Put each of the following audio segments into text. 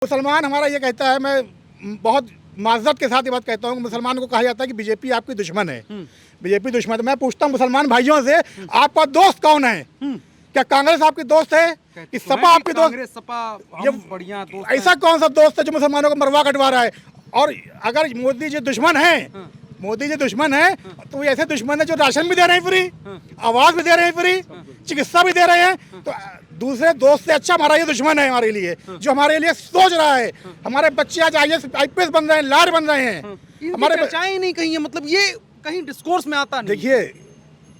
मुसलमान हमारा ये कहता है, मैं बहुत माज़रत के साथ ये बात कहता हूँ, मुसलमान को कहा जाता है कि बीजेपी आपकी दुश्मन है। बीजेपी दुश्मन है। मैं पूछता हूँ मुसलमान भाइयों से, आपका दोस्त कौन है? क्या कांग्रेस आपकी दोस्त है कि सपा आपकी दोस्त? ये बढ़िया दोस्त। ऐसा कौन सा दोस्त है जो मुसलमानों को मरवा कटवा रहा है? और अगर मोदी जी दुश्मन है, मोदी जी दुश्मन है, तो वो ऐसे दुश्मन है जो राशन भी दे रहे हैं फ्री, आवाज भी दे रहे हैं फ्री, चिकित्सा भी दे रहे हैं। तो दूसरे दोस्त से अच्छा हमारा ये दुश्मन है हमारे लिए, जो हमारे लिए सोच रहा है। हमारे बच्चे आज IPS बन रहे हैं, लॉयर बन रहे हैं। हमारे चर्चाएं नहीं कहीं है, मतलब ये कहीं डिस्कोर्स में आता नहीं। देखिए,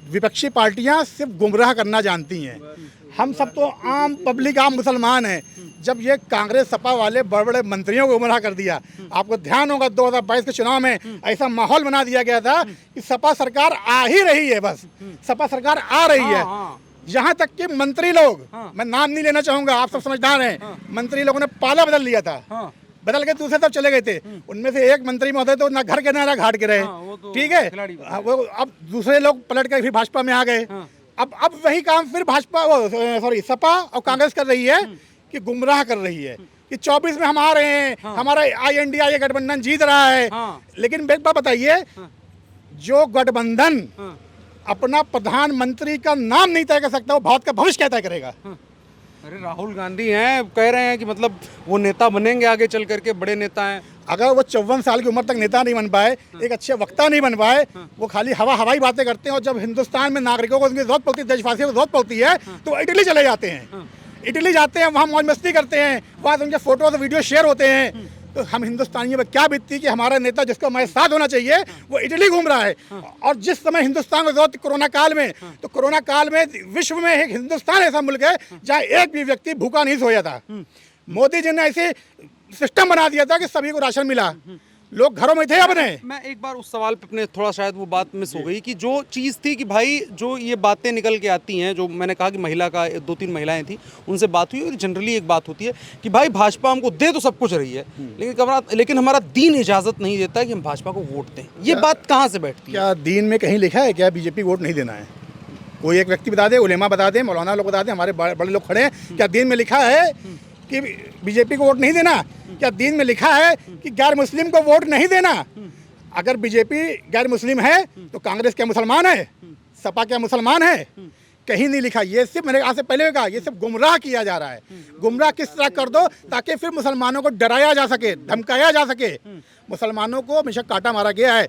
विपक्षी पार्टियां सिर्फ गुमराह करना जानती हैं। हम सब तो आम पब्लिक, आम मुसलमान हैं। जब ये कांग्रेस सपा वाले बड़े बड़े मंत्रियों को गुमराह कर दिया, आपको ध्यान होगा 2022 के चुनाव में ऐसा माहौल बना दिया गया था कि सपा सरकार आ ही रही है, बस सपा सरकार आ रही है। यहाँ तक कि मंत्री लोग, मैं नाम नहीं लेना चाहूंगा, आप सब समझदार हैं, मंत्री लोगों ने पाला बदल लिया था, बदल के दूसरे तरफ चले गए थे। उनमें से एक मंत्री महोदय तो ना घर के ना घाट के रहे, ठीक है। वो अब दूसरे लोग पलट कर फिर भाजपा में आ गए। अब वही काम फिर भाजपा, सॉरी, सपा और कांग्रेस कर रही है कि गुमराह कर रही है कि 24 में हम आ रहे हैं, हमारा INDA गठबंधन जीत रहा है। लेकिन एक बात बताइए, जो गठबंधन अपना प्रधानमंत्री का नाम नहीं तय कर सकता, वो भारत का भविष्य क्या तय करेगा? अरे राहुल गांधी हैं, कह रहे हैं कि मतलब वो नेता बनेंगे आगे चल करके, बड़े नेता हैं। अगर वो 54 साल की उम्र तक नेता नहीं बन पाए, एक अच्छे वक्ता नहीं बन पाए, वो खाली हवाई बातें करते हैं। और जब हिंदुस्तान में नागरिकों को उनकी जरूरत पड़ती है, देशवासियों को जरूरत पड़ती है, तो इटली चले जाते हैं। इटली जाते हैं, वहाँ मौज मस्ती करते हैं, वहाँ उनके फोटो और वीडियो शेयर होते हैं। तो हम हिंदुस्तानियों में क्या बीतती कि हमारा नेता जिसका हमारे साथ होना चाहिए वो इटली घूम रहा है। और जिस समय हिंदुस्तान को जरूरत कोरोना काल में, तो कोरोना काल में विश्व में एक हिंदुस्तान ऐसा मुल्क है जहाँ एक भी व्यक्ति भूखा नहीं सोया था। मोदी जी ने ऐसे सिस्टम बना दिया था कि सभी को राशन मिला, लोग घरों में थे अपने। मैं एक बार उस सवाल पे अपने थोड़ा शायद वो बात मिस हो गई कि जो चीज़ थी कि भाई जो ये बातें निकल के आती हैं, जो मैंने कहा कि महिला का 2-3 महिलाएं थी, उनसे बात हुई। और जनरली एक बात होती है कि भाई भाजपा हमको दे तो सब कुछ रही है, लेकिन हमारा दीन इजाज़त नहीं देता कि हम भाजपा को वोट दें। ये बात कहाँ से बैठती है? क्या दीन में कहीं लिखा है क्या बीजेपी वोट नहीं देना है? कोई एक व्यक्ति बता दे, उलेमा बता दे, मौलाना लोग बता दें, हमारे बड़े लोग खड़े हैं, क्या दीन में लिखा है कि बीजेपी को वोट नहीं देना? क्या दीन में लिखा है कि गैर मुस्लिम को वोट नहीं देना? अगर बीजेपी गैर मुस्लिम है तो कांग्रेस क्या मुसलमान है? सपा क्या मुसलमान है? कहीं नहीं लिखा। ये सिर्फ, मैंने आज से पहले भी कहा, ये सिर्फ गुमराह किया जा रहा है। गुमराह किस तरह कर दो ताकि फिर मुसलमानों को डराया जा सके, धमकाया जा सके। मुसलमानों को हमेशा काटा मारा गया है।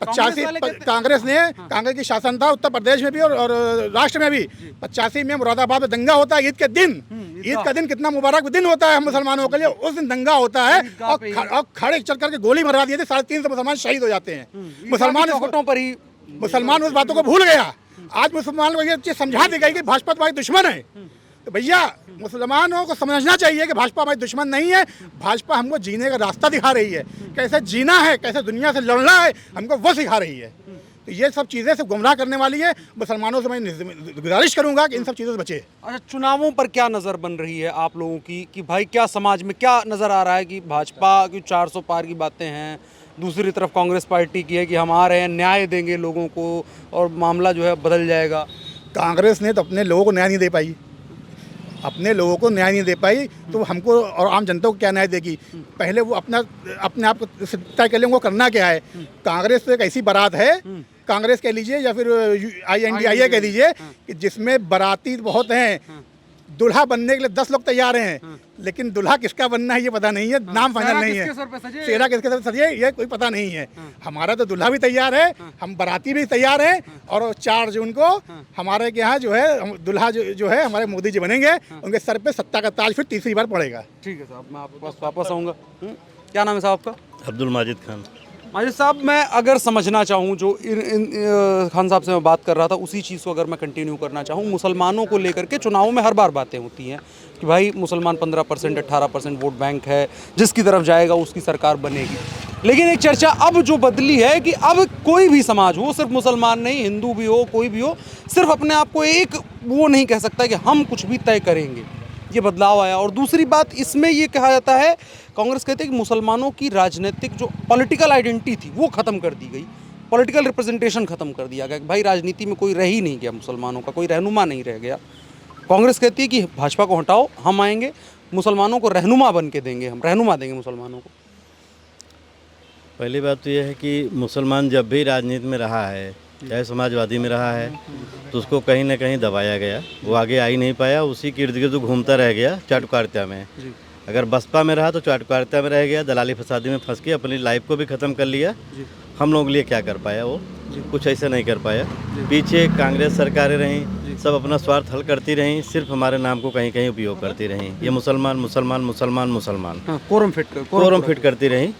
85 कांग्रेस की शासन था उत्तर प्रदेश में भी और राष्ट्र में भी। 85 में मुरादाबाद में दंगा होता है ईद के दिन। ईद का दिन कितना मुबारक दिन होता है हम मुसलमानों के लिए। उस दिन दंगा होता है और खड़े चल करके गोली मरवा दिए थे, 350 मुसलमान शहीद हो जाते हैं। मुसलमान उस बातों को भूल गया। आज मुसलमानों को ये चीज समझा दी गई कि भाजपा तुम्हारी दुश्मन है। तो भैया, मुसलमानों को समझना चाहिए कि भाजपा हमारी दुश्मन नहीं है। भाजपा हमको जीने का रास्ता दिखा रही है, कैसे जीना है, कैसे दुनिया से लड़ना है, हमको वो सिखा रही है। तो ये सब चीज़ें सिर्फ गुमराह करने वाली है। मुसलमानों से मैं गुजारिश करूंगा कि इन सब चीज़ों से बचे। अच्छा, चुनावों पर क्या नज़र बन रही है आप लोगों की कि भाई क्या समाज में क्या नज़र आ रहा है कि भाजपा की 400 पार की बातें हैं, दूसरी तरफ कांग्रेस पार्टी की है कि हम आ रहे हैं, न्याय देंगे लोगों को और मामला जो है बदल जाएगा। कांग्रेस ने तो अपने लोगों को न्याय नहीं दे पाई, अपने लोगों को न्याय नहीं दे पाई, तो हमको और आम जनता को क्या न्याय देगी? पहले वो अपने आप को तय कर लेंगे वो करना क्या है। कांग्रेस तो एक ऐसी बारात है, कांग्रेस कह लीजिए या फिर INDA कह दीजिए, कि जिसमें बाराती बहुत हैं। दुल्हा बनने के लिए 10 लोग तैयार हैं, लेकिन दुल्हा किसका बनना है ये पता नहीं है, नाम फाइनल नहीं है, सेहरा किसके सर सजे ये कोई पता नहीं है। हमारा तो दुल्हा भी तैयार है, हम बाराती भी तैयार हैं, और 4 जून को हमारे के यहाँ जो है दुल्हा जो है हमारे मोदी जी बनेंगे, उनके सर पे सत्ता का ताज फिर तीसरी बार पड़ेगा। ठीक है साहब, मैं आपके पास वापस आऊँगा। क्या नाम है साहब आपका? अब्दुल माजिद खान। माजिद साहब, मैं अगर समझना चाहूँ जो खान साहब से मैं बात कर रहा था, उसी चीज़ को अगर मैं कंटिन्यू करना चाहूँ, मुसलमानों को लेकर के चुनावों में हर बार बातें होती हैं कि भाई मुसलमान 15% 18% वोट बैंक है, जिसकी तरफ जाएगा उसकी सरकार बनेगी। लेकिन एक चर्चा अब जो बदली है कि अब कोई भी समाज हो, सिर्फ मुसलमान नहीं, हिंदू भी हो, कोई भी हो, सिर्फ अपने आप को एक वो नहीं कह सकता कि हम कुछ भी तय करेंगे। ये बदलाव आया। और दूसरी बात इसमें ये कहा जाता है, कांग्रेस कहते हैं कि मुसलमानों की राजनीतिक जो पॉलिटिकल आइडेंटिटी थी वो ख़त्म कर दी गई, पॉलिटिकल रिप्रेजेंटेशन ख़त्म कर दिया गया। भाई राजनीति में कोई रह ही नहीं गया, मुसलमानों का कोई रहनुमा नहीं रह गया। कांग्रेस कहती है कि भाजपा को हटाओ, हम आएंगे, मुसलमानों को रहनुमा बन के देंगे, हम रहनुमा देंगे मुसलमानों को? पहली बात तो यह है कि मुसलमान जब भी राजनीति में रहा है, चाहे समाजवादी में रहा है, तो उसको कहीं ना कहीं दबाया गया, वो आगे आ ही नहीं पाया, उसी के इर्द गिर्द घूमता रह गया चाटुकारिता में। अगर बसपा में रहा तो चाटुकारिता में रह गया, दलाली फसादी में फंस के अपनी लाइफ को भी ख़त्म कर लिया। हम लोगों के लिए क्या कर पाया वो? कुछ ऐसा नहीं कर पाया। पीछे कांग्रेस सरकारें रहीं, सब अपना स्वार्थ हल करती रहीं, सिर्फ हमारे नाम को कहीं कहीं उपयोग करती रहीं। ये मुसलमान मुसलमान मुसलमान मुसलमान कोरम फिट करती रहीं,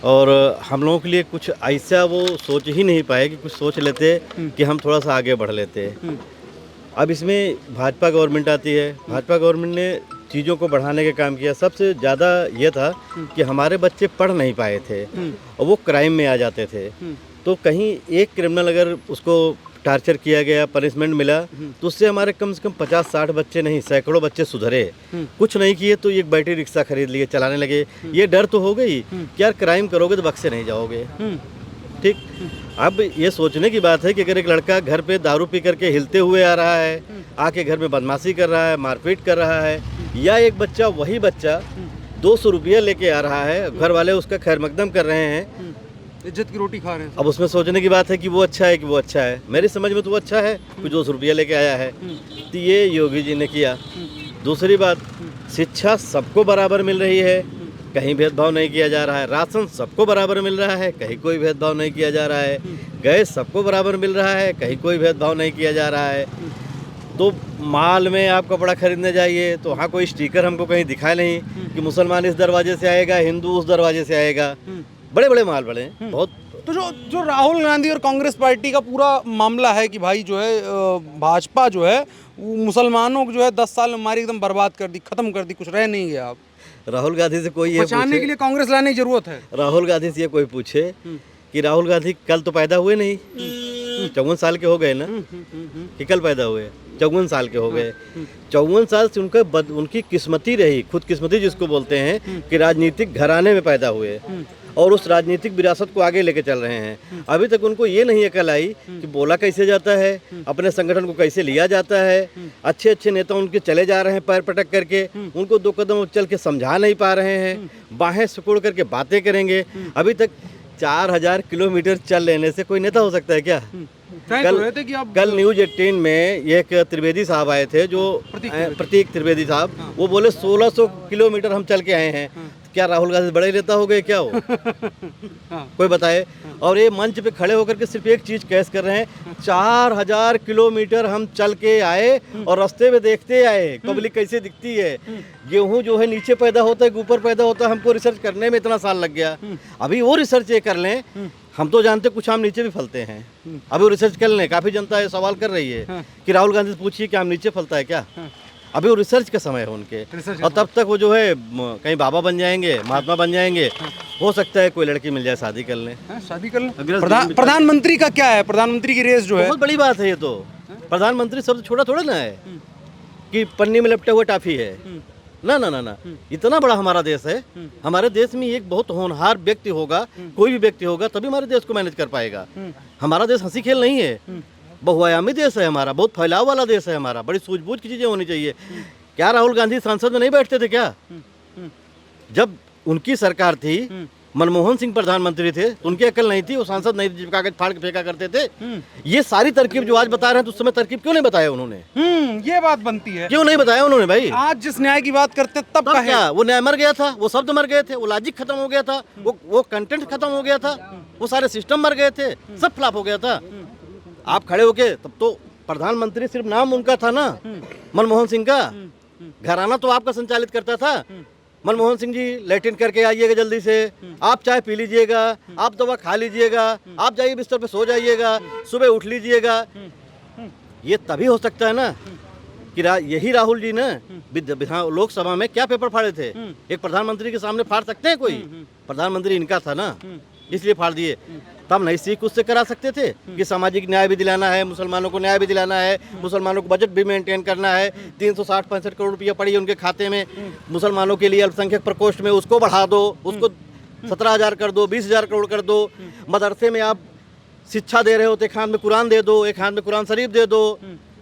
और हम लोगों के लिए कुछ ऐसा वो सोच ही नहीं पाए कि कुछ सोच लेते कि हम थोड़ा सा आगे बढ़ लेते। अब इसमें भाजपा गवर्नमेंट आती है, भाजपा गवर्नमेंट ने चीज़ों को बढ़ाने का काम किया। सबसे ज़्यादा ये था कि हमारे बच्चे पढ़ नहीं पाए थे और वो क्राइम में आ जाते थे। तो कहीं एक क्रिमिनल अगर उसको टार्चर किया गया, पनिशमेंट मिला, तो उससे हमारे कम से कम 50-60 बच्चे नहीं, सैकड़ों बच्चे सुधरे। कुछ नहीं किए तो एक बैटरी रिक्शा खरीद लिए, चलाने लगे। ये डर तो हो गई कि यार क्राइम करोगे तो बख्शे नहीं जाओगे। ठीक, अब ये सोचने की बात है कि अगर एक लड़का घर पे दारू पी करके हिलते हुए आ रहा है, आके घर में बदमाशी कर रहा है, मारपीट कर रहा है, या एक बच्चा वही बच्चा 200 रुपया लेके आ रहा है, घर वाले उसका खैर मकदम कर रहे हैं, इज्जत की रोटी खा रहे हैं। अब उसमें सोचने की बात है कि वो अच्छा है कि वो अच्छा है। मेरी समझ में तो वो अच्छा है, कोई 200 रुपया लेके आया है, तो ये योगी जी ने किया। दूसरी बात, शिक्षा सबको बराबर मिल रही है, कहीं भेदभाव नहीं किया जा रहा है। राशन सबको बराबर मिल रहा है, कहीं कोई भेदभाव नहीं किया जा रहा है। गैस सबको बराबर मिल रहा है, कहीं कोई भेदभाव नहीं किया जा रहा है। तो माल में आप कपड़ा खरीदने जाइए तो वहाँ कोई स्टिकर हमको कहीं दिखाए नहीं कि मुसलमान इस दरवाजे से आएगा, हिंदू उस दरवाजे से आएगा। बड़े बड़े माल बड़े हैं बहुत। तो जो राहुल गांधी और कांग्रेस पार्टी का पूरा मामला है कि भाई जो है भाजपा जो है वो मुसलमानों को जो है 10 साल में हमारी एकदम बर्बाद कर दी, खत्म कर दी, कुछ रह नहीं गया। अब राहुल गांधी से कोई ये बचाने के लिए कांग्रेस लाने की जरूरत है। राहुल गांधी से ये कोई पूछे कि राहुल गांधी कल तो पैदा हुए नहीं, 54 साल के हो गए ना, कि कल पैदा हुए, 54 साल के हो गए। 54 साल से उनकी किस्मती रही, खुद किस्मती जिसको बोलते हैं, कि राजनीतिक घराने में पैदा हुए और उस राजनीतिक विरासत को आगे लेके चल रहे हैं। अभी तक उनको ये नहीं अकल आई कि बोला कैसे जाता है, अपने संगठन को कैसे लिया जाता है। अच्छे अच्छे नेता उनके चले जा रहे हैं पैर पटक करके, उनको 2 कदम चल के समझा नहीं पा रहे हैं, बाहें सिकुड़ करके बातें करेंगे। अभी तक 4000 किलोमीटर चल लेने से कोई नेता हो सकता है क्या? कल न्यूज 18 में एक त्रिवेदी साहब आए थे, जो प्रतीक त्रिवेदी साहब, वो बोले 1600 किलोमीटर हम चल के आए हैं। क्या राहुल गांधी बड़े नेता हो गए क्या हो? कोई बताए। और ये मंच पे खड़े होकर के सिर्फ एक चीज कैस कर रहे हैं, 4000 किलोमीटर हम चल के आए और रास्ते में देखते आए पब्लिक कैसे दिखती है। गेहूं जो है नीचे पैदा होता है कि ऊपर पैदा होता है, हमको रिसर्च करने में इतना साल लग गया। अभी वो रिसर्च ये कर लें, हम तो जानते कुछ आम नीचे भी फलते हैं, अभी वो रिसर्च कर लें। काफी जनता ये सवाल कर रही है कि राहुल गांधी से पूछिए कि आम नीचे फलता है क्या। अभी वो रिसर्च का समय है उनके, और तब तक वो जो है कहीं बाबा बन जाएंगे, महात्मा बन जाएंगे। हो सकता है कोई लड़की मिल जाए, शादी कर लें। शादी कर लें। प्रधानमंत्री का क्या है? प्रधानमंत्री की रेस जो है बहुत बड़ी बात है। ये तो प्रधानमंत्री शब्द छोटा थोड़ा ना है कि पन्नी में लपटे हुए टाफी है। ना ना ना ना, इतना बड़ा हमारा देश है। हमारे देश में एक बहुत होनहार व्यक्ति होगा, कोई भी व्यक्ति होगा, तभी हमारे देश को मैनेज कर पाएगा। हमारा देश हंसी खेल नहीं है, बहुआयामी देश है हमारा, बहुत फैलाव वाला देश है हमारा, बड़ी सूझबूझ की चीजें होनी चाहिए। क्या राहुल गांधी संसद में नहीं बैठते थे क्या? जब उनकी सरकार थी, मनमोहन सिंह प्रधानमंत्री थे, तो उनकी अकल नहीं थी, वो सांसद नहीं थे, कागज फाड़ के फेंका करते थे। ये सारी तरकीब जो आज बता रहे हैं, तो उस समय तरकीब क्यों नहीं बताया उन्होंने? ये बात बनती है, क्यों नहीं बताया उन्होंने भाई? आज जिस न्याय की बात करते हैं तब क्या वो न्याय मर गया था, वो शब्द मर गए थे, वो लॉजिक खत्म हो गया था, वो कंटेंट खत्म हो गया था, वो सारे सिस्टम मर गए थे, सब फ्लॉप हो गया था। आप खड़े होके, तब तो प्रधानमंत्री सिर्फ नाम उनका था ना, मनमोहन सिंह का, घराना तो आपका संचालित करता था। मनमोहन सिंह जी लैट्रिन करके आइएगा जल्दी से, आप चाय पी लीजिएगा, आप दवा खा लीजिएगा, आप जाइए बिस्तर पे सो जाइएगा, सुबह उठ लीजिएगा। ये तभी हो सकता है ना कि यही राहुल जी ना लोकसभा में क्या पेपर फाड़े थे, एक प्रधानमंत्री के सामने फाड़ सकते हैं कोई? प्रधानमंत्री इनका था ना, इसलिए फाड़ दिए। तब नहीं सीख उससे करा सकते थे कि सामाजिक न्याय भी दिलाना है, मुसलमानों को न्याय भी दिलाना है, मुसलमानों को बजट भी मेंटेन करना है। 360-65 करोड़ रुपया पड़ी है उनके खाते में मुसलमानों के लिए, अल्पसंख्यक प्रकोष्ठ में, उसको बढ़ा दो, उसको 17,000 कर दो, 20,000 करोड़ कर दो। मदरसे में आप शिक्षा दे रहे हो तो एक हाथ में कुरान दे दो, एक हाथ में कुरान शरीफ दे दो।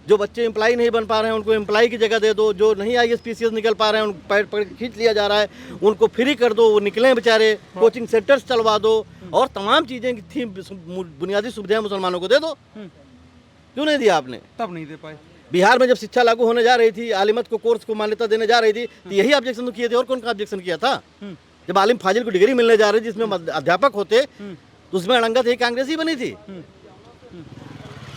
जो बच्चे एम्प्लॉय नहीं बन पा रहे हैं उनको एम्प्लॉय की जगह दे दो, जो नहीं IAS PCS निकल पा रहे हैं उनको पैर पकड़ के खींच लिया जा रहा है, उनको फ्री कर दो, वो निकलें बेचारे, कोचिंग सेंटर्स चलवा दो और तमाम चीज़ें की थी बुनियादी सुविधाएं मुसलमानों को दे दो। क्यों नहीं दिया आपने? तब नहीं दे पाए। बिहार में जब शिक्षा लागू होने जा रही थी, आलिमत को कोर्स को मान्यता देने जा रही थी, तो यही ऑब्जेक्शन तो किए थे, और कौन का ऑब्जेक्शन किया था? जब आलिम फाजिल को डिग्री मिलने जा रही थी जिसमें अध्यापक होते, तो उसमें अड़ंगा थी, कांग्रेस ही बनी थी।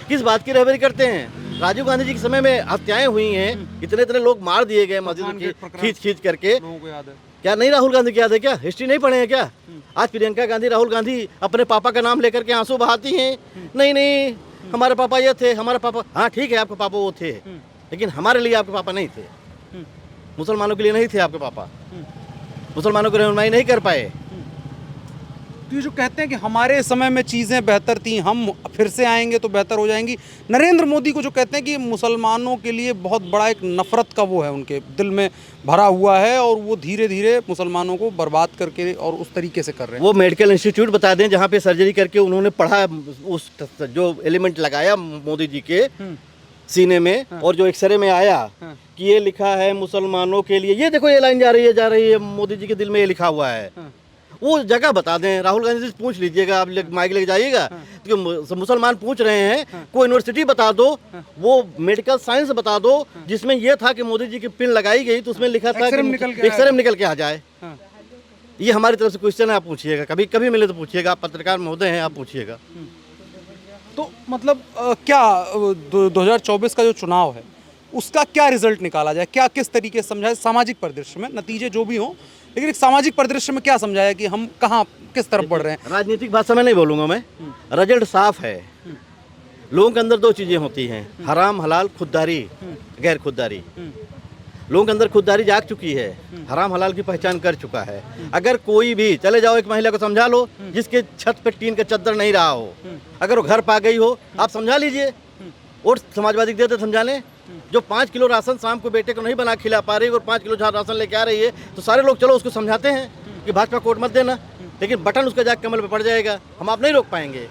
किस बात की रहबरी करते हैं? राजीव गांधी जी के समय में हत्याएं हुई हैं, इतने इतने लोग मार दिए गए मस्जिद खींच खींच करके, लोगों को याद है। क्या नहीं राहुल गांधी की याद है? क्या हिस्ट्री नहीं पढ़े हैं क्या? आज प्रियंका गांधी राहुल गांधी अपने पापा का नाम लेकर के आंसू बहाती हैं, नहीं नहीं हमारे पापा ये थे, हमारे पापा, हाँ ठीक है आपके पापा वो थे, लेकिन हमारे लिए आपके पापा नहीं थे, मुसलमानों के लिए नहीं थे आपके पापा, मुसलमानों की रहनुमाई नहीं कर पाए। तो ये जो कहते हैं कि हमारे समय में चीज़ें बेहतर थी, हम फिर से आएंगे तो बेहतर हो जाएंगी, नरेंद्र मोदी को जो कहते हैं कि मुसलमानों के लिए बहुत बड़ा एक नफरत का वो है उनके दिल में भरा हुआ है और वो धीरे धीरे मुसलमानों को बर्बाद करके और उस तरीके से कर रहे हैं। वो मेडिकल इंस्टीट्यूट बता दें जहाँ पे सर्जरी करके उन्होंने पढ़ा, उस जो एलिमेंट लगाया मोदी जी के सीने में, और जो एक्सरे में आया कि ये लिखा है मुसलमानों के लिए, ये देखो ये लाइन जा रही है मोदी जी के दिल में ये लिखा हुआ है, वो जगह बता दें। राहुल गांधी से पूछ लीजिएगा, आप माइक लेके जाइएगा, तो मुसलमान पूछ रहे हैं, कोई यूनिवर्सिटी बता दो, वो मेडिकल साइंस बता दो जिसमें ये था कि मोदी जी की पिन लगाई गई तो उसमें लिखा था कि एक्सरे में निकल के आ जाए। ये हमारी तरफ से क्वेश्चन है, आप पूछिएगा, कभी कभी मिले तो पूछिएगा, आप पत्रकार महोदय हैं, आप पूछिएगा। तो मतलब क्या 2024 का जो चुनाव है उसका क्या रिजल्ट निकाला जाए, क्या किस तरीके से समझाए सामाजिक परिदृश्य में, नतीजे जो भी हों, लेकिन एक सामाजिक परिदृश्य में क्या समझाया कि हम कहाँ किस तरफ बढ़ रहे हैं? राजनीतिक भाषा में नहीं बोलूँगा मैं, रिजल्ट साफ है। लोगों के अंदर दो चीज़ें होती हैं, हराम हलाल, खुददारी गैर खुददारी। लोगों के अंदर खुददारी जाग चुकी है, हराम हलाल की पहचान कर चुका है। अगर कोई भी, चले जाओ एक महिला को समझा लो जिसके छत पे टीन का चद्दर नहीं रहा हो, अगर वो घर पा गई हो, आप समझा लीजिए, और समाजवादी देते समझाने। जो 5 किलो राशन शाम को बेटे को नहीं बना खिला पा रही और 5 किलो जहाँ राशन लेके आ रही है, तो सारे लोग चलो उसको समझाते हैं कि भाजपा को वोट मत देना, लेकिन बटन उसका जाके कमल पे पड़ जाएगा, हम आप नहीं रोक पाएंगे।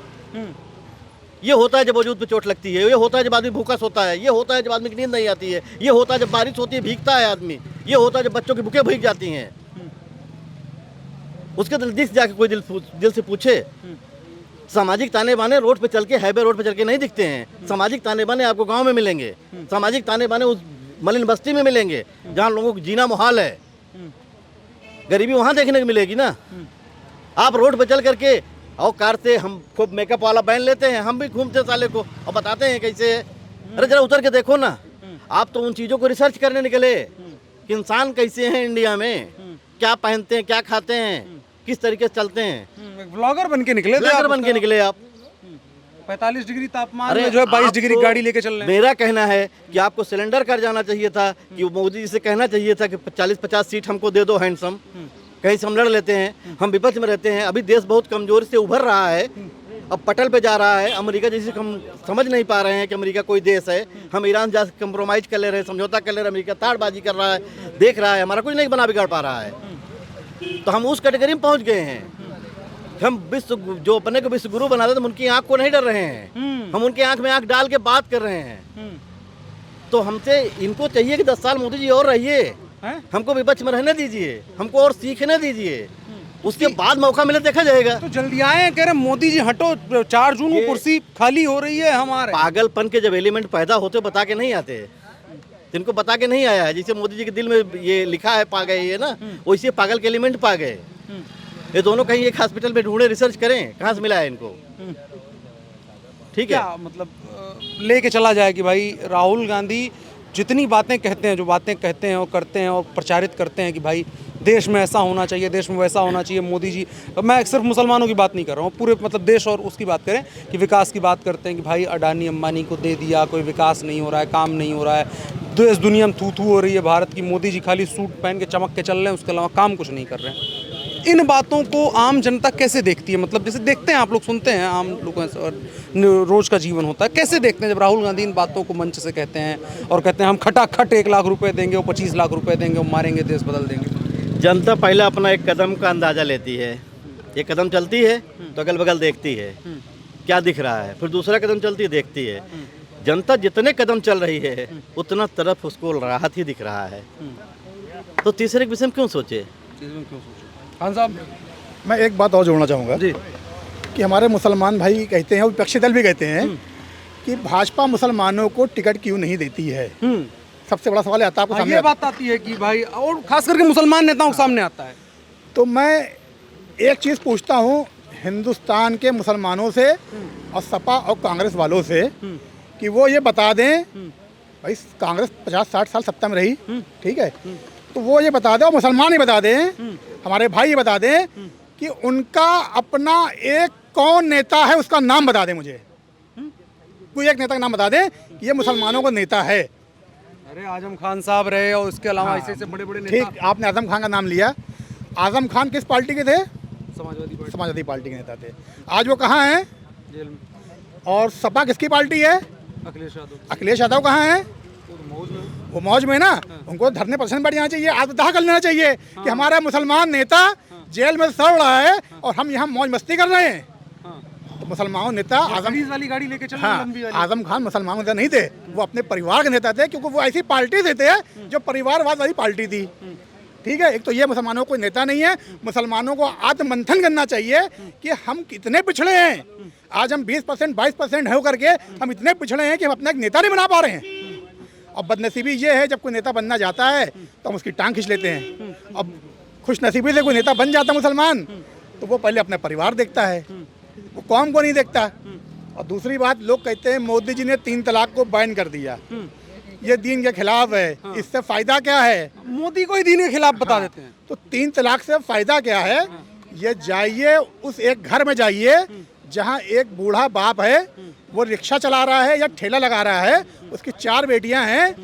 ये होता है जब वजूद पे चोट लगती है, ये होता है जब आदमी भूखा सोता है, ये होता है जब आदमी की नींद नहीं आती है, ये होता है जब बारिश होती है भीगता है आदमी, ये होता है जब बच्चों की बुकें भीग जाती हैं। उसके दिल से जाके कोई दिल से पूछे। सामाजिक ताने बाने रोड पे चल के, हाईवे रोड पे चल के नहीं दिखते हैं। सामाजिक ताने बाने आपको गांव में मिलेंगे, सामाजिक ताने बाने उस मलिन बस्ती में मिलेंगे जहां लोगों को जीना मुहाल है। गरीबी वहां देखने को मिलेगी ना। आप रोड पे चल करके और कार से, हम खूब मेकअप वाला पहन लेते हैं, हम भी घूमते साले को और बताते हैं कैसे। अरे जरा उतर के देखो ना, आप तो उन चीज़ों को रिसर्च करने निकले कि इंसान कैसे हैं इंडिया में, क्या पहनते हैं, क्या खाते हैं, किस तरीके से चलते हैं। ब्लॉगर बन के निकले थे, ब्लॉगर बन के निकले आप। 45 डिग्री तापमान में जो है 22 डिग्री गाड़ी लेके चल रहे हैं। मेरा कहना है कि आपको सिलेंडर कर जाना चाहिए था, कि मोदी जी से कहना चाहिए था कि 40-50 सीट हमको दे दो हैंडसम, कहीं से हम लड़ लेते हैं, हम विपक्ष में रहते हैं। अभी देश बहुत कमजोरी से उभर रहा है, अब पटल पे जा रहा है। अमेरिका जैसे हम समझ नहीं पा रहे हैं कि अमेरिका कोई देश है। हम ईरान जा कंप्रोमाइज कर ले रहे हैं, समझौता कर ले रहे हैं, अमेरिका ताड़बाजी कर रहा है, देख रहा है, हमारा कुछ नहीं बना बिगाड़ पा रहा है। तो हम उस कैटेगरी में पहुंच गए हैं। हम विश्व, जो अपने को विश्व गुरु बना देते, हम उनकी आंख को नहीं डर रहे हैं, हम उनकी आंख में आंख डाल के बात कर रहे हैं। तो हमसे इनको चाहिए कि 10 साल मोदी जी और रहिए, हमको विपक्ष में रहने दीजिए, हमको और सीखने दीजिए, उसके बाद मौका मिले देखा जाएगा। तो जल्दी आए, कह रहे मोदी जी हटो, 4 जून को कुर्सी खाली हो रही है हमारे। पागलपन के जब एलिमेंट पैदा होते बता के नहीं आते, इनको बता के नहीं आया है। जैसे मोदी जी के दिल में ये लिखा है पा गए, ये ना वैसे पागल के एलिमेंट पा गए। ये दोनों कहीं एक हॉस्पिटल में ढूंढे, रिसर्च करें कहाँ से मिला है इनको। ठीक है, क्या मतलब लेके चला जाए कि भाई राहुल गांधी जितनी बातें कहते हैं, जो बातें कहते हैं और करते हैं और प्रचारित करते हैं कि भाई देश में ऐसा होना चाहिए, देश में वैसा होना चाहिए, मोदी जी, मैं सिर्फ मुसलमानों की बात नहीं कर रहा हूँ, पूरे मतलब देश और उसकी बात करें कि विकास की बात करते हैं कि भाई अडानी अंबानी को दे दिया, कोई विकास नहीं हो रहा है, काम नहीं हो रहा है, देश दुनिया में थू थू हो रही है भारत की, मोदी जी खाली सूट पहन के चमक के चल रहे हैं, उसके अलावा काम कुछ नहीं कर रहे हैं। इन बातों को आम जनता कैसे देखती है? मतलब जैसे देखते हैं, आप लोग सुनते हैं, आम लोगों रोज का जीवन होता है, कैसे देखते हैं जब राहुल गांधी इन बातों को मंच से कहते हैं और कहते हैं हम खटाखट 1 लाख रुपए देंगे और 25 लाख रुपए देंगे और मारेंगे, देश बदल देंगे? जनता पहले अपना एक कदम का अंदाजा लेती है। एक कदम चलती है तो अगल बगल देखती है क्या दिख रहा है, फिर दूसरा कदम चलती है देखती है। जनता जितने कदम चल रही है उतना तरफ उसको राहत ही दिख रहा है, तो तीसरे के विषय में क्यों सोचे? खान साहब, मैं एक बात और जोड़ना चाहूँगा जी, कि हमारे मुसलमान भाई कहते हैं और विपक्षी दल भी कहते हैं कि भाजपा मुसलमानों को टिकट क्यों नहीं देती है। सबसे बड़ा सवाल आता है आपको सामने ये बात आती है कि भाई, और खास करके मुसलमान नेताओं के सामने आता है। तो मैं एक चीज़ पूछता हूँ हिंदुस्तान के मुसलमानों से और सपा और कांग्रेस वालों से कि वो ये बता दें, भाई कांग्रेस 50-60 साल सत्ता में रही, ठीक है, तो वो ये बता दें और मुसलमान ही बता दें, हमारे भाई ये बता दें कि उनका अपना एक कौन नेता है, उसका नाम बता दें मुझे। कोई एक नेता का नाम बता दें कि ये मुसलमानों का नेता है। अरे आजम खान साहब रहे और उसके अलावा ऐसे बड़े बड़े नेता। ठीक, आपने आजम खान का नाम लिया। आजम खान किस पार्टी के थे? समाजवादी पार्टी के नेता थे। आज वो कहाँ हैं? जेल में। और सपा किसकी पार्टी है? अखिलेश यादव कहाँ हैं? वो मौज में ना। उनको धरने प्रदर्शन बैठ जाना चाहिए, आत्मदाह कर लेना चाहिए कि हमारा मुसलमान नेता जेल में सड़ रहा है और हम यहाँ मौज मस्ती कर रहे हैं। तो मुसलमान नेता आजम वाली गाड़ी लेके चल आजम खान मुसलमान नेता नहीं थे, वो अपने परिवार के नेता थे, क्योंकि वो ऐसी पार्टी से थे जो परिवारवाद वाली पार्टी थी। ठीक है, एक तो ये मुसलमानों को नेता नहीं है। मुसलमानों को आत्ममंथन करना चाहिए कि हम कितने पिछड़े हैं। आज हम 20% 22% हो करके हम इतने पिछड़े हैं कि हम अपना एक नेता नहीं बना पा रहे हैं। अब बदनसीबी ये है, जब कोई नेता बनना जाता है तो हम उसकी टांग खींच लेते हैं। अब खुशनसीबी से कोई नेता बन जाता मुसलमान तो वो पहले अपना परिवार देखता है, वो कौम को नहीं देखता। और दूसरी बात, लोग कहते हैं मोदी जी ने 3 तलाक को बैन कर दिया, ये दीन के खिलाफ है। इससे फायदा क्या है? मोदी को ही दीन के खिलाफ बता देते हैं। तो 3 तलाक से फायदा क्या है? ये जाइए उस एक घर में जाइए जहाँ एक बूढ़ा बाप है, वो रिक्शा चला रहा है या ठेला लगा रहा है, उसकी 4 बेटियां हैं।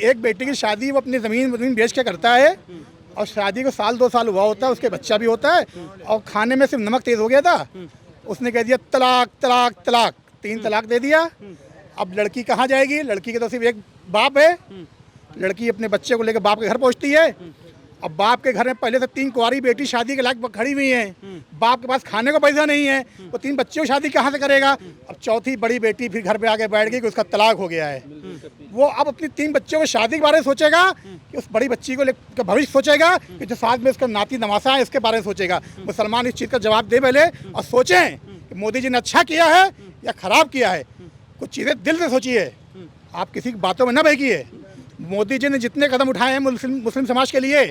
एक बेटी की शादी वो अपनी ज़मीन बेच के करता है और शादी को 1-2 साल हुआ होता है, उसके बच्चा भी होता है और खाने में सिर्फ नमक तेज़ हो गया था, उसने कह दिया तलाक तलाक तलाक, 3 तलाक दे दिया। अब लड़की कहाँ जाएगी? लड़की के तो सिर्फ एक बाप है, लड़की अपने बच्चे को लेकर बाप के घर पहुँचती है। अब बाप के घर में पहले से 3 कुंवारी बेटी शादी के लायक खड़ी हुई हैं, बाप के पास खाने को पैसा नहीं है, वो 3 बच्चों की शादी कहाँ से करेगा? अब चौथी बड़ी बेटी फिर घर पे आके बैठ गई कि उसका तलाक हो गया है। वो अब अपनी 3 बच्चों की शादी के बारे में सोचेगा कि उस बड़ी बच्ची को लेकर भविष्य सोचेगा कि जो साथ में उसका नाती नवासा है इसके बारे में सोचेगा। मुसलमान इस चीज़ का जवाब दे पहले और सोचें कि मोदी जी ने अच्छा किया है या ख़राब किया है। कुछ चीज़ें दिल से सोचिए, आप किसी की बातों में न बहकिए। मोदी जी ने जितने कदम उठाए हैं मुस्लिम समाज के लिए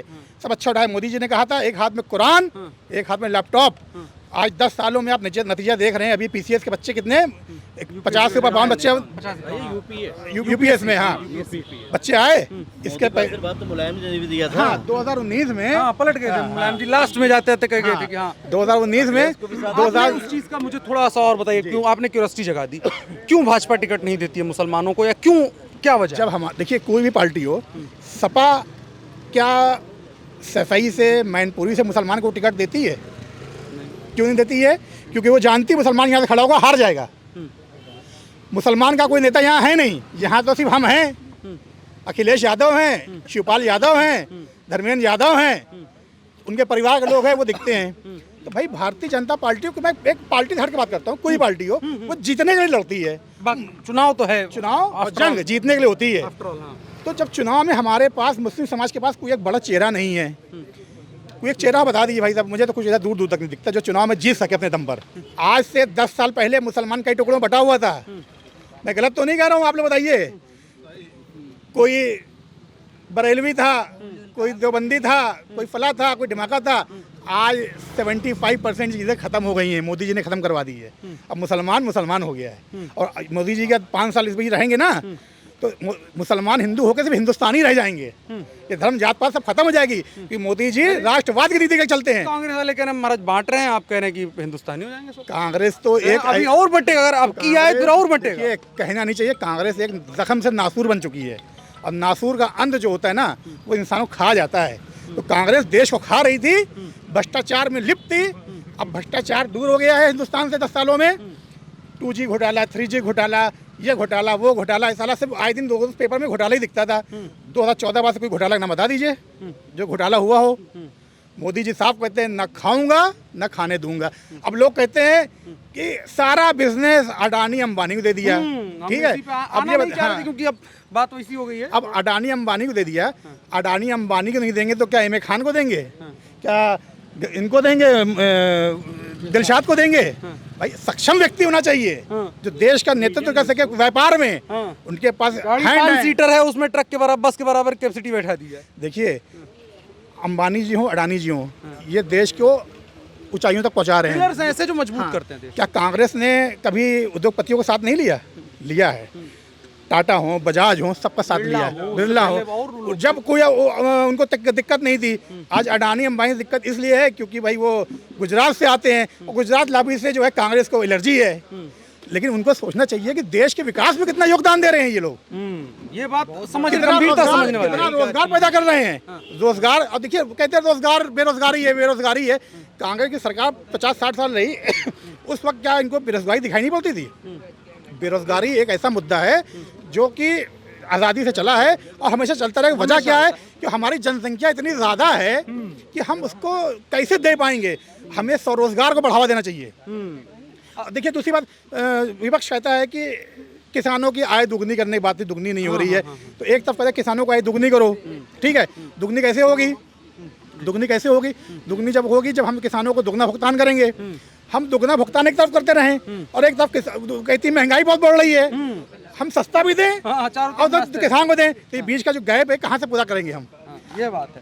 सब अच्छा उठाए। मोदी जी ने कहा था एक हाथ में कुरान, एक हाथ में लैपटॉप। आज 10 सालों में आप नतीजा देख रहे हैं। अभी PCS के बच्चे कितने, 50 से ऊपर 52 बच्चे यूपीएस में, हाँ बच्चे आए। इसके बात तो मुलायम जी ने भी दिया था। हाँ 2019 में पलट गए थे मुलायम जी, लास्ट में जाते थे, कह गए थे कि हाँ 2019 में 2000 उस चीज़ का मुझे थोड़ा सा और बताइए, क्यों आपने क्यूरियोसिटी जगा दी, क्यों भाजपा टिकट नहीं देती है मुसलमानों को, या क्यों, क्या वजह? जब हम देखिए कोई भी पार्टी हो, सपा क्या सफाई से मैनपुरी से मुसलमान को टिकट देती है? क्यों नहीं देती है? क्योंकि वो जानती है मुसलमान यहाँ से खड़ा होगा हार जाएगा। मुसलमान का कोई नेता यहाँ है नहीं, यहाँ तो सिर्फ हम हैं। अखिलेश यादव हैं, शिवपाल यादव हैं, धर्मेंद्र यादव हैं, उनके परिवार के लोग हैं, वो दिखते हैं। तो भाई भारतीय जनता पार्टी को, मैं एक पार्टी हट के बात करता हूँ, कोई पार्टी हो वो जीतने के लिए लड़ती है। चुनाव तो है, चुनाव और जंग जीतने के लिए होती है। तो जब चुनाव में हमारे पास मुस्लिम समाज के पास कोई एक बड़ा चेहरा नहीं है, कोई एक चेहरा बता दीजिए भाई साहब, मुझे तो कुछ ज़्यादा दूर दूर तक नहीं दिखता जो चुनाव में जीत सके अपने दम पर। आज से 10 साल पहले मुसलमान कई टुकड़ों में बटा हुआ था। मैं गलत तो नहीं कह रहा हूँ, आप लोग बताइए। कोई बरेलवी था, कोई देवबंदी था, कोई फला था, कोई ढिमाका था। आज 75% चीज़ें ख़त्म हो गई हैं, मोदी जी ने ख़त्म करवा दी है। अब मुसलमान हो गया है। और मोदी जी का 5 साल इस बीच रहेंगे ना तो मुसलमान हिंदू होकर सिर्फ हिंदुस्तानी रह जाएंगे। ये धर्म जात पात सब खत्म हो जाएगी कि मोदी जी राष्ट्रवाद की नीति के चलते हैं। कांग्रेस वाले कह रहे हैं महाराज बांट रहे हैं, आप कह रहे हैं कि हिंदुस्तानी हो जाएंगे सब। कांग्रेस तो एक अभी और बटेगा, अगर अब किया है फिर और बटेगा। ये कहना नहीं चाहिए, कांग्रेस एक जख्म से नासूर बन चुकी है और नासूर का अंत जो होता है ना वो इंसानों को खा जाता है। तो कांग्रेस देश को खा रही थी, भ्रष्टाचार में लिप्त थी। अब भ्रष्टाचार दूर हो गया है हिंदुस्तान से 10 सालों में। 2G घोटाला, 3G घोटाला, ये घोटाला, वो घोटाला, इस साला सिर्फ आए दिन 2 पेपर में घोटाला ही दिखता था। 2014 बाद से कोई घोटाला ना बता दीजिए जो घोटाला हुआ हो। मोदी जी साफ कहते हैं न खाऊंगा न खाने दूंगा। अब लोग कहते हैं कि सारा बिजनेस अडानी अंबानी को दे दिया, ठीक है। अब ये क्योंकि अब बात वैसी हो गई है। अब अडानी अंबानी को दे दिया, अडानी अंबानी को नहीं देंगे तो क्या इमरान खान को देंगे, क्या इनको देंगे, दिलशाद को देंगे? भाई सक्षम व्यक्ति होना चाहिए जो देश का नेतृत्व कर सके व्यापार में। उनके पास गाड़ी 5 सीटर है, उसमें ट्रक के बराबर, बस के बराबर कैपेसिटी बैठा दी है। देखिए अंबानी जी हो, अडानी जी हो, ये देश को ऊंचाइयों तक पहुंचा रहे हैं। पिलर्स हैं ऐसे जो मजबूत करते हैं देश। क्या कांग्रेस ने कभी उद्योगपतियों को साथ नहीं लिया? लिया है। टाटा हो, बजाज हो, सबका साथ लिया है, बिरला हो। जब कोई उनको दिक्कत नहीं थी। आज अडानी अंबानी दिक्कत इसलिए है क्योंकि भाई वो गुजरात से आते हैं और गुजरात लॉबी से जो है कांग्रेस को एलर्जी है। लेकिन उनको सोचना चाहिए कि देश के विकास में कितना योगदान दे रहे हैं ये लोग। ये बात गंभीरता समझने वाली कितना रोजगार पैदा कर रहे हैं। रोजगार, अब देखिए कहते हैं रोजगार बेरोजगारी है, बेरोजगारी है। कांग्रेस की सरकार 50-60 साल रही उस वक्त क्या इनको बेरोजगारी दिखाई नहीं पड़ती थी? बेरोजगारी एक ऐसा मुद्दा है जो कि आज़ादी से चला है और हमेशा चलता रहेगा। वजह क्या है कि हमारी जनसंख्या इतनी ज़्यादा है कि हम उसको कैसे दे पाएंगे। हमें स्वरोजगार को बढ़ावा देना चाहिए। देखिए दूसरी बात, विपक्ष कहता है कि किसानों की आय दुगनी करने की बात दुगनी नहीं हो रही है। तो एक तरफ कहता है किसानों को आय दुगनी करो, ठीक है। दुगनी कैसे होगी? दुगनी कैसे होगी? दुगनी जब होगी जब हम किसानों को दुगना भुगतान करेंगे। हम दुगना भुगतान एक तरफ करते रहें और एक तरफ कहती महंगाई बहुत बढ़ रही है, हम सस्ता भी दें और किसान को दें, तो ये बीच का जो गैप है कहाँ से पूरा करेंगे हम? ये बात है।